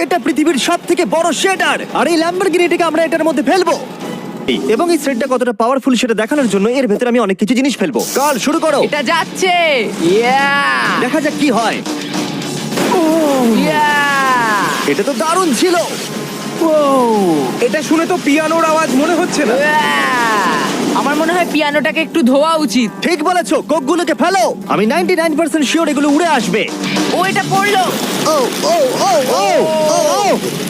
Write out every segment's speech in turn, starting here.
এটা পৃথিবীর সবথেকে বড় শেডার, আর এই ল্যাম্বরগিনিটাকে আমরা এটার মধ্যে ফেলবো। এবং এই থ্রেডটা কতটা পাওয়ারফুল সেটা দেখানোর জন্য এর ভেতরে আমি অনেক কিছু জিনিস ফেলবো। কাল শুরু করো, এটা যাচ্ছে। ইয়া দেখা যাক কি হয়। ইয়া এটা তো দারুণ ছিল। এটা শুনে তো পিয়ানোর আওয়াজ মনে হচ্ছে না। আমার মনে হয় পিয়ানোটাকে একটু ধোয়া উচিত। ঠিক বলেছো, কোকগুলোকে ফেলো। আমি 99% শিওর এগুলো উড়ে আসবে। ও এটা পড়লো। ও ও ও ও ও ও।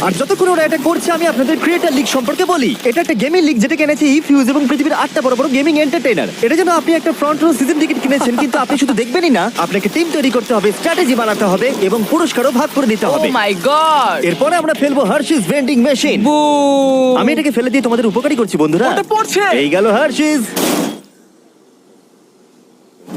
আর যতক্ষণ ওরা এটা করছে আমি আপনাদের ক্রিয়েটার লিগ সম্পর্কে বলি। এটা একটা গেমিং লিগ যেটা কিনেছে ইফিউজ এবং পৃথিবীর 8টা বড় বড় গেমিং এন্টারটেইনার। এটা যেন আপনি একটা ফ্রন্ট রো সিজন টিকিট কিনেছেন, কিন্তু আপনি শুধু দেখবেনই না, আপনাকে টিম তৈরি করতে হবে, স্ট্র্যাটেজি বানাতে হবে এবং পুরস্কারও ভাগ করে দিতে ও হবে। মাই গড। এরপরে আমরা ফেলবো হার্শিস ভেন্ডিং মেশিন। বুম। আমি এটাকে ফেলে দিয়ে তোমাদের উপকারী করছি বন্ধুরা। ওটা পড়ছে। এই গেল হার্শিস।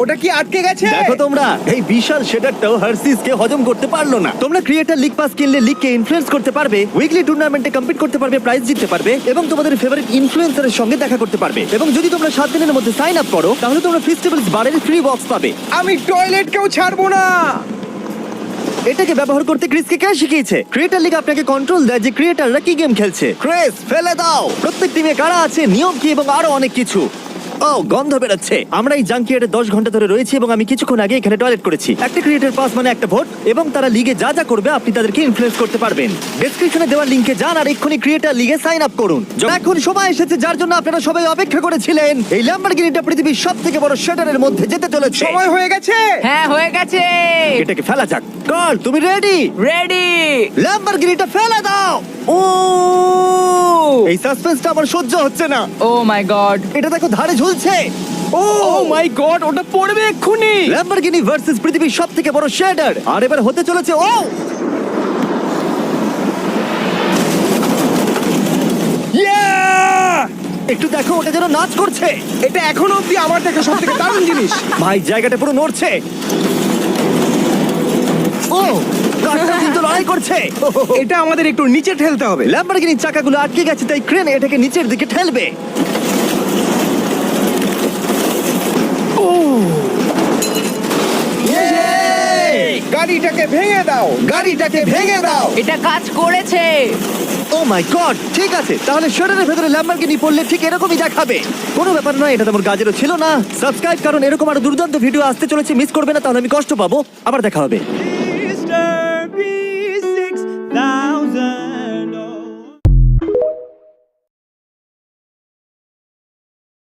ওটা কি আটকে গেছে? দেখো তোমরা, এই বিশাল শেডারটাও হার্সিস কে হজম করতে পারলো না। তোমরা ক্রিয়েটার লিগ পাস কিনলে লিগকে ইনফ্লুয়েন্স করতে পারবে, উইকলি টুর্নামেন্টে কম্পিট করতে পারবে, প্রাইজ জিততে পারবে এবং তোমাদের ফেভারিট ইনফ্লুয়েন্সারের সঙ্গে দেখা করতে পারবে। এবং যদি তোমরা 7 দিনের মধ্যে সাইন আপ করো তাহলে তোমরা ফেস্টিভ্যালস বারের ফ্রি বক্স পাবে। আমি টয়লেট কেউ ছাড়বো না। এটাকে ব্যবহার করতে ক্রিসকে কে শিখিয়েছে? ক্রিয়েটার লিগ আপনাকে কন্ট্রোল দেয় যে ক্রিয়েটাররা কি গেম খেলছে। ক্রিস, ফেলে দাও। প্রত্যেক টিমে কারা আছে, নিয়ম কি এবং আরো অনেক কিছু। ও, গন্ধ বেরোচ্ছে। আমরা এই জাঙ্কিয়ার্ডে 10 ঘন্টা ধরে রয়েছি এবং আমি কিছুক্ষণ আগে এখানে টয়লেট করেছি। একটা ক্রিয়েটার পাস মানে একটা ভোট, এবং তারা লিগে যা যা করবে আপনি তাদেরকে ইনফ্লুয়েন্স করতে পারবেন। ডেসক্রিপশনে দেওয়া লিংকে যান আর এক্ষুনি ক্রিয়েটার লিগে সাইন আপ করুন। এখন সময় এসেছে যার জন্য আপনারা সবাই অপেক্ষা করেছিলেন। এই ল্যাম্বরগিনিটা পৃথিবীর সবথেকে বড় শেডারের মধ্যে যেতে চলেছে। সময় হয়ে গেছে। হ্যাঁ হয়ে গেছে। এটাকে ফেলা যাক। কার্ল, তুমি রেডি? রেডি। ল্যাম্বরগিনিটা ফেলে দাও। ও এই সাসপেন্সটা আমার সহ্য হচ্ছে না। ও মাই গড। এটা দেখো ধারে ঝুলছে। ও মাই গড, ওটা পড়বে এক্ষুনি। ল্যাম্বরগিনি ভার্সেস পৃথিবীর সবথেকে বড় শেডার। আর এবার হতে চলেছে ও একটু দেখো, ওটা যেন নাচ করছে। এটা এখনো অব্দি আমার দেখা সবথেকে দারুণ জিনিস। ভাই, জায়গাটা পুরো নড়ছে। ও, কারটা কিন্তু লড়াই করছে। এটা আমাদের একটু নিচে ঠেলতে হবে। ল্যাম্বরগিনির চাকাগুলো আটকে গেছে, তাই ক্রেন এটাকে নিচের দিকে ঠেলবে। গাড়িটাকে ভেঙে দাও, গাড়িটাকে ভেঙে দাও। এটা কাজ করেছে। ও মাই গড, ঠিক আছে, তাহলে শেডারের ভেতরে ল্যাম্বরগিনি পড়লে ঠিক এরকমই দেখাবে। কোনো ব্যাপার নয়, এটা তোমার কাজেরও ছিল না। সাবস্ক্রাইব, কারণ এরকম আরো দুর্দান্ত ভিডিও আসতে চলেছে, মিস করবে না, তাহলে আমি কষ্ট পাবো। আবার দেখা হবে।